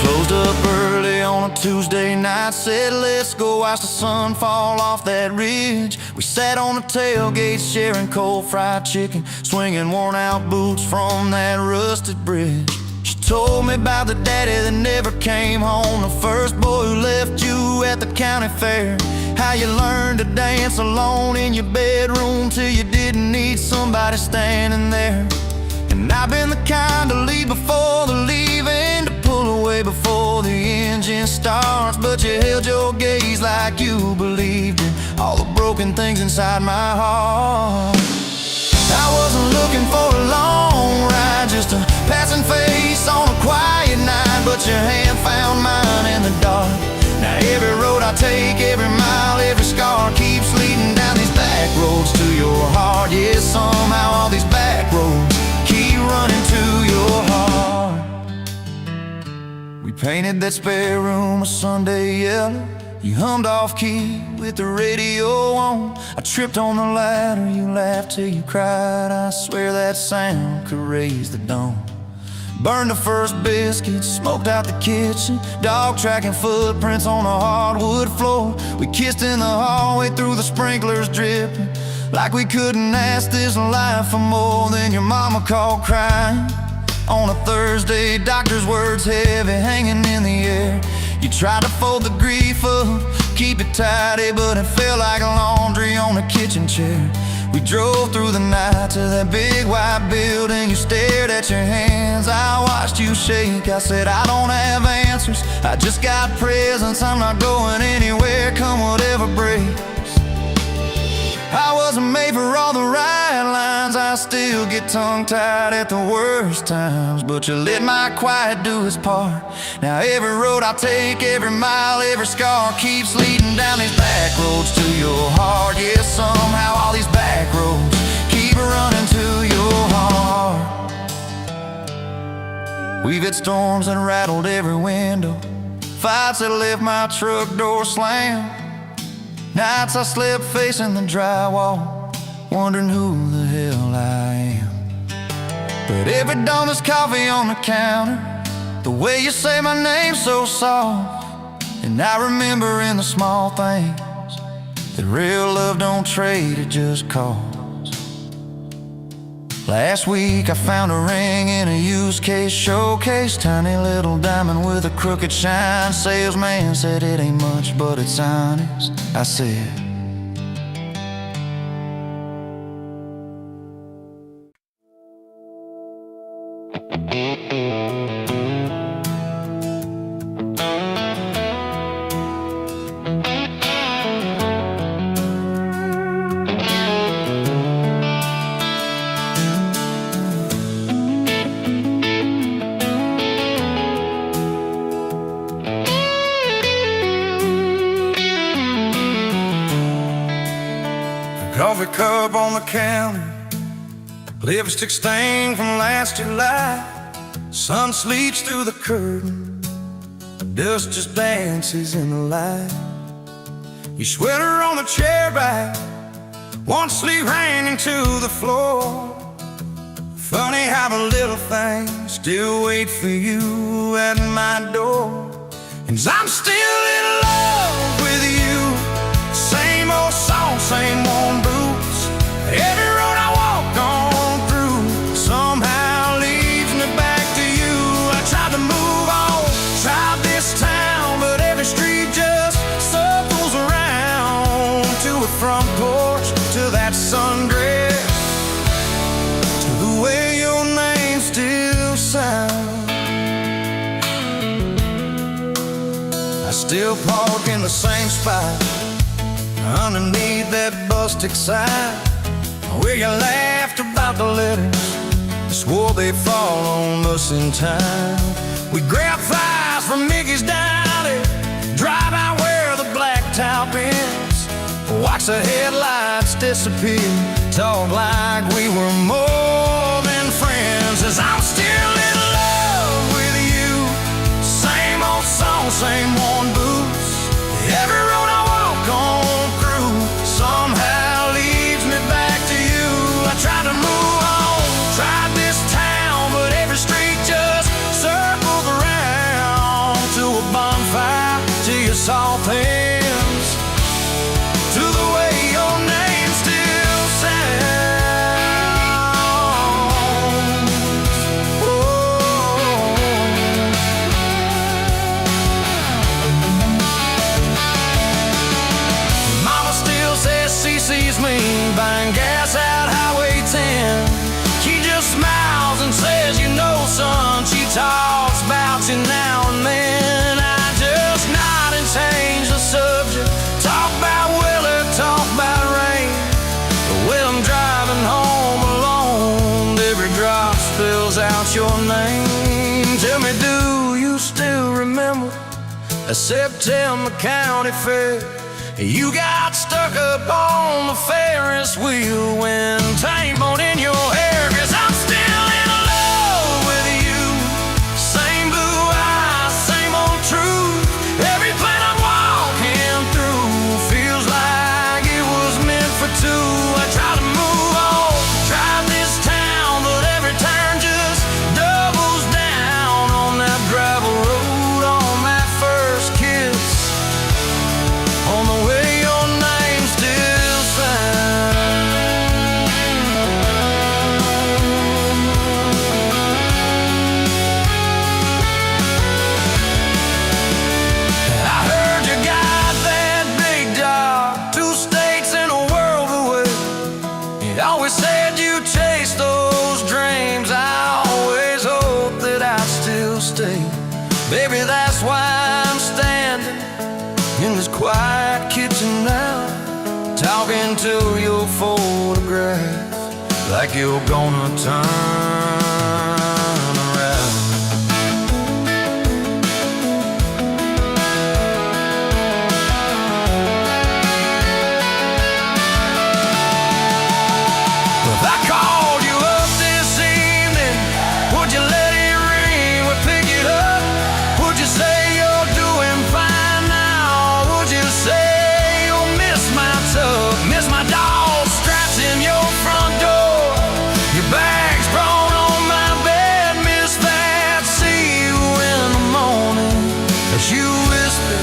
Closed up early on a Tuesday night, said let's go watch the sun fall off that ridge. We sat on the tailgate sharing cold fried chicken, swinging worn out boots from that rusted bridge. She told me about the daddy that never came home, the first boy who left you at the county fair. How you learned to dance alone in your bedroom till you didn't need somebody standing there. And I've been the kind to leave before the leaving, to pull away before the engine starts. But you held your gaze like you believed in all the broken things inside my heart. I wasn't looking for a long ride, just a passing face on a quiet night. But your hand found mine in the dark. Now every road I take, every mile, every scar keeps leading down these back roads to your heart. Yeah, somehow all these back roads keep running to your heart. We painted that spare room a Sunday yellow. You hummed off key with the radio on. I tripped on the ladder, you laughed till you cried. I swear that sound could raise the dawn. Burned the first biscuit, smoked out the kitchen, dog tracking footprints on the hardwood floor. We kissed in the hallway through the sprinklers dripping, like we couldn't ask this life for more. Than your mama called crying on a Thursday, doctor's words heavy hanging in the air. You tried to fold the grief up, keep it tidy, but it felt like laundry on a kitchen chair. We drove through the night to that big white building. You stared at your hands, I watched you shake. I said, I don't have answers, I just got presents. I'm not going anywhere, come whatever breaks. I wasn't made for all the right lines, I still get tongue-tied at the worst times. But you let my quiet do its part. Now every road I take, every mile, every scar keeps leading down these back roads to your heart. Yeah, somehow all these back roads keep running to your heart. We've had storms that rattled every window, fights that left my truck door slammed, nights I slept facing the drywall, wondering who the hell I am. But every dawn there's coffee on the counter, the way you say my name so soft. And I remember in the small things that real love don't trade, it just costs. Last week I found a ring in a used case showcase, tiny little diamond with a crooked shine. Salesman said it ain't much, but it's honest. I said, coffee cup on the counter, lipstick stain from last July. Sun sleeps through the curtain, dust just dances in the light. You sweater on the chair back, one sleeve hanging to the floor. Funny how the little things still wait for you at my door. And I'm still in love with you, same old song, same old boots. Every road I walk on through somehow leads me back to you. I tried to move on, tried this town, but every street just circles around. To a front porch, to that sundress, to the way your name still sounds. I still park in the same spot underneath that busted sign, where you laughed about the letters, swore they'd fall on us in time. We grab thighs from Mickey's Deli, drive out where the blacktop ends, watch the headlights disappear, talk like we were more than friends. As I'm still in love with you, same old song, same worn boots. Every road I walk on somehow leads me back to you. I tried to move on, tried this town, but every street just circles around. To a bonfire, to your soft hands, to the way your name still sounds. Oh. Mama still says she sees me buying gas out Highway 10. She just smiles and says, you know, son, she talks about you now and then. I just nod and change the subject, talk about weather, talk about rain. But when I'm driving home alone, every drop spills out your name. Tell me, do you still remember a September County Fair? You got stuck up on the Ferris wheel when time bone in your hair. 'Cause I'm still in love with you, same blue eyes, same old truth. Every plan I'm walking through feels like it was meant for two. I try to move on, try this town, but every turn just doubles down on that gravel road, on that first kiss, on the way your name still sounds. Baby, that's why I'm standing in this quiet kitchen now, talking to your photograph like you're gonna turn around. If I called you up this evening, would you let it ring? Would pick it up? Would you say you're doing fine now? Would you say you'll miss my tub, miss my dog straps in your front door, your bags brought on my bed, miss that? See you in the morning as you whisper,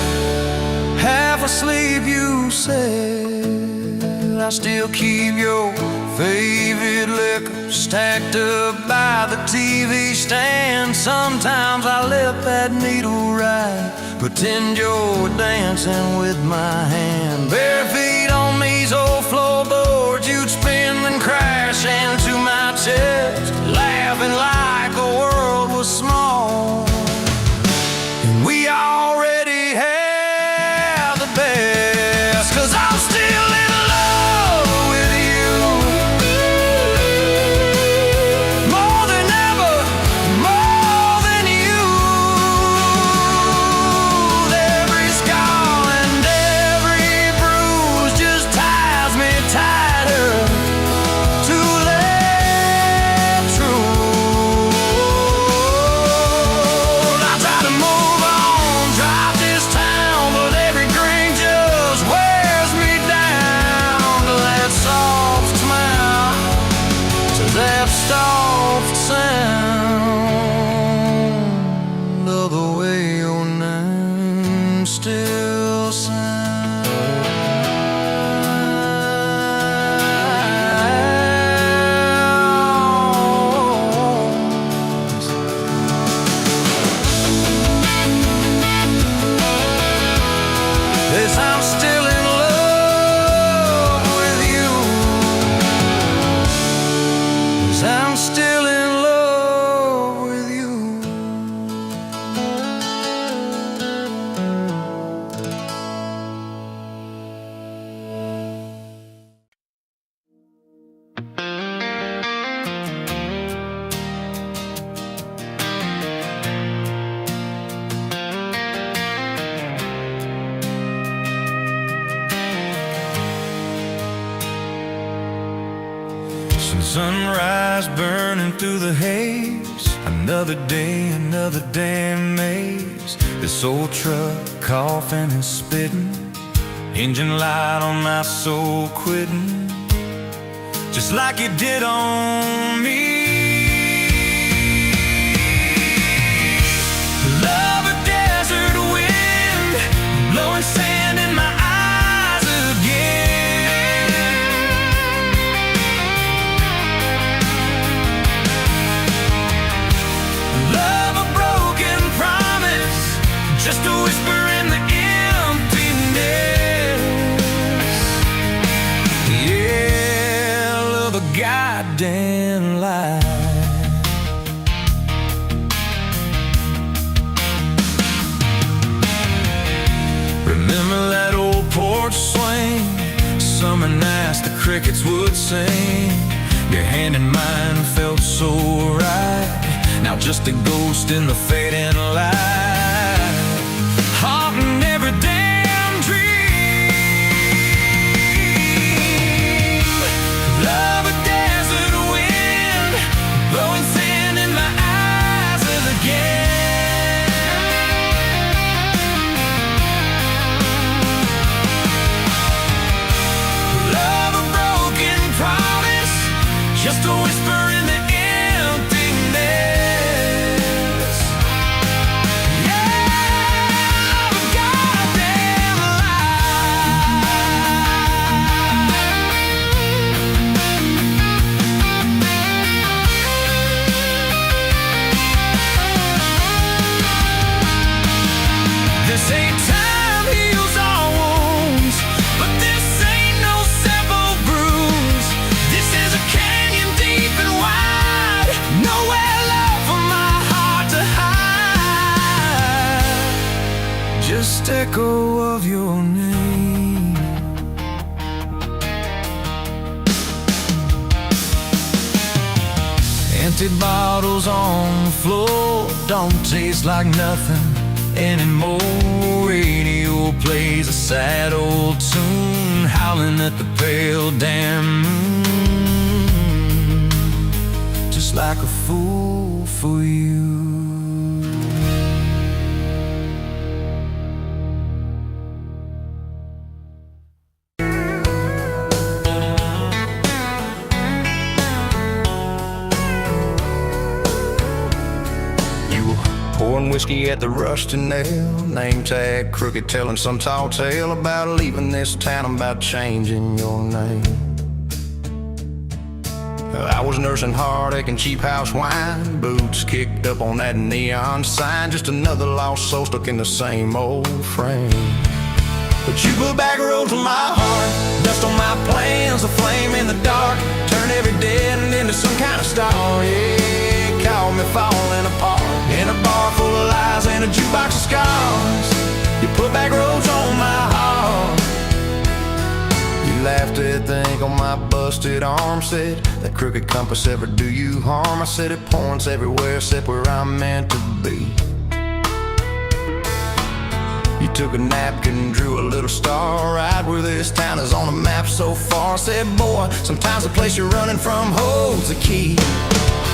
half asleep, you said, I still keep your favorite liquor stacked up by the TV stand. Sometimes I let that needle ride, pretend you're dancing with my hand. Bare feet on these old floorboards, you'd spin and crash into my chest, laughing like the world was small and we already had the best. 'Cause I'm still in love with you, more than ever, more than you. Every scar and every bruise just ties me tighter to let true. I try to move on, drive this town, but every grain just wears me down to that soft smile, to that soft sound of the way your name still sounds. Yes, I'm still in love with you. Yes, I'm still in love with you. Sunrise burning through the haze, another day, another damn maze. This old truck coughing and spitting, engine light on my soul quitting, just like it did on me. Love a desert wind, blowing sand in my eyes again. Love a broken promise, just a whisper in the emptiness. Yeah, love a goddamn lie. Remember that old porch swing, summer nights the crickets would sing. Your hand in mine felt so right, now just a ghost in the fading light, haunting every damn dream. Love a desert wind, blowing sand in my eyes again. Love a broken promise, just a whisper in the emptiness. faintest echo of your name. Empty bottles on the floor don't taste like nothing anymore. Radio plays a sad old tune, howling at the pale damn moon, just like a fool for you. Pouring whiskey at the Rusty Nail, name tag crooked, telling some tall tale about leaving this town, about changing your name. I was nursing heartache and cheap house wine, boots kicked up on that neon sign, just another lost soul stuck in the same old frame. But you put back roads on my heart, dust on my plans, a flame in the dark, turn every dead end into some kind of star. Yeah, call me falling apart in a bar full of lies and a jukebox of scars. You put back roads on my heart. You laughed at the ink on my busted arm, said that crooked compass ever do you harm. I said it points everywhere except where I'm meant to be. You took a napkin and drew a little star right where this town is on the map so far. Said, boy, sometimes the place you're running from holds the key.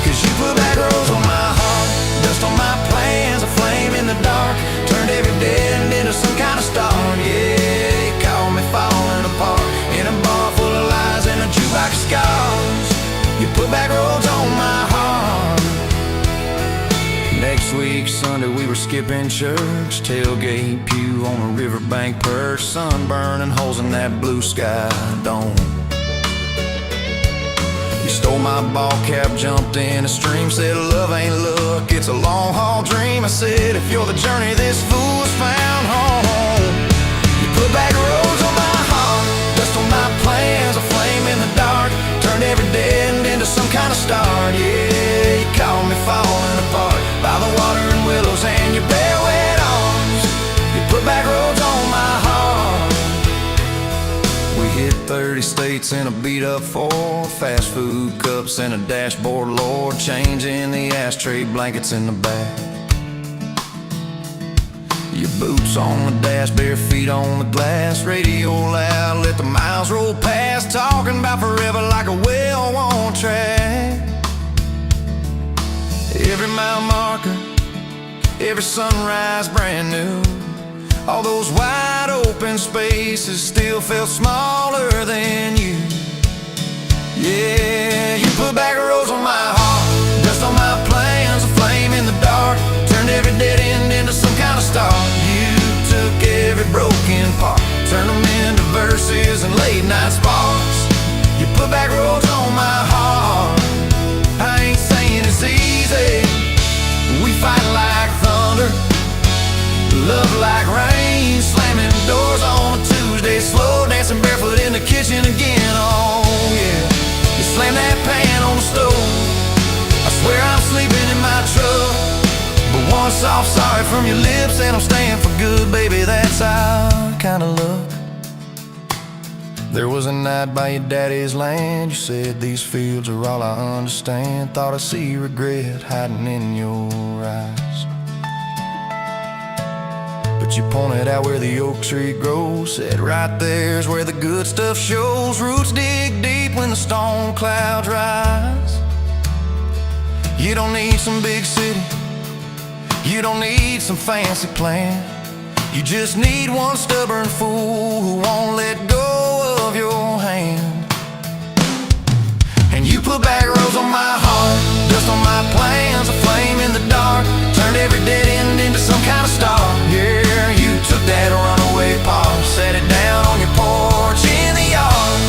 Cause you put back roads on my heart, dust on my plans, a flame in the dark, turned every dead end into some kind of star. Yeah, you called me falling apart in a bar full of lies and a jukebox of scars. You put back roads on my heart. Next week, Sunday, we were skipping church, tailgate pew on a riverbank perch, sunburn and holes in that blue sky dome. You stole my ball cap, jumped in a stream, said love ain't luck, it's a long haul dream. I said if you're the journey, this fool has found home. You put back roads on my heart, dust on my plans, a flame in the dark, turned every dead end into some kind of start. Yeah, you called me falling apart by the water and willows and your bare wet arms. You put back roads on my heart. We hit 30 states in a beat-up Ford, fast food cups and a dashboard, Lord, changing the ashtray blankets in the back. Your boots on the dash, bare feet on the glass, radio loud, let the miles roll past, talking about forever like a well-worn track. Every mile marker, every sunrise brand new, all those wide open spaces still felt smaller than you. Yeah, you put back roads on my heart, dust on my plans, a flame in the dark, turned every dead end into some kind of star. You took every broken part, turned them into verses and late night sparks. You put back roads on my heart. I ain't saying it's easy, we fight like thunder, love like rain, slamming doors on a Tuesday, slow dancing barefoot in the kitchen again. Oh yeah, you slam that pan on the stove, I swear I'm sleeping in my truck, but one soft sorry from your lips and I'm staying for good, baby, that's our kind of luck. There was a night by your daddy's land, you said these fields are all I understand, thought I see regret hiding in your eyes. But you pointed out where the oak tree grows, said right there's where the good stuff shows, roots dig deep when the storm clouds rise. You don't need some big city, you don't need some fancy plan, you just need one stubborn fool who won't let go of your hand. And you put back roads on my heart, dust on my plans, a flame in the dark, turned every dead end into some kind of star. Yeah, you took that runaway paw, set it down on your porch in the yard.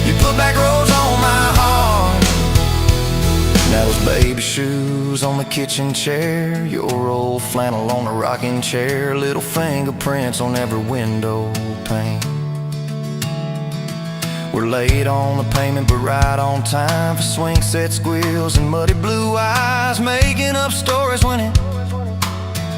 You put back roads on my heart. Now those baby shoes on the kitchen chair, your old flannel on the rocking chair, little fingerprints on every window pane. We're late on the payment but right on time for swing set squeals and muddy blue eyes, making up stories